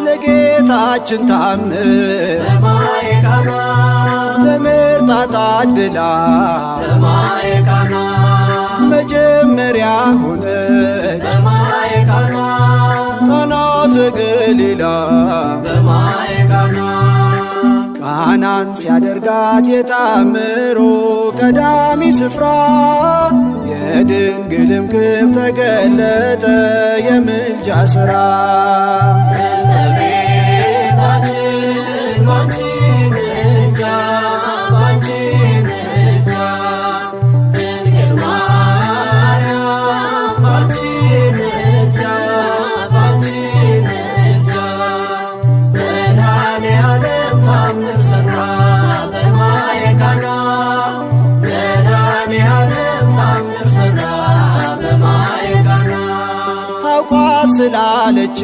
ለጌታችን ታምር በማየ ቃና ተመርጣ ታድላ በማየ ቃና መጀመሪያ ሆነች በማየ ቃና ቃና ዘገሊላ በማየ ቃና ቃናን ሲያደርጋት የታምሮ ቀዳሚ ስፍራ የድንግልም ክብር ተገለጠ የምልጃ ሥራ። እመቤታችን ባንቺ ምልጃ ባንቺ ምልጃ ድንግል ማርያም ባንቺ ምልጃ ባንቺ ምልጃ መድኃኔዓለም ታምር ሠራ በማየ ቃና መድኃኔዓለም ታምር ሠራ በማየ ቃና ታውቋት ስላለች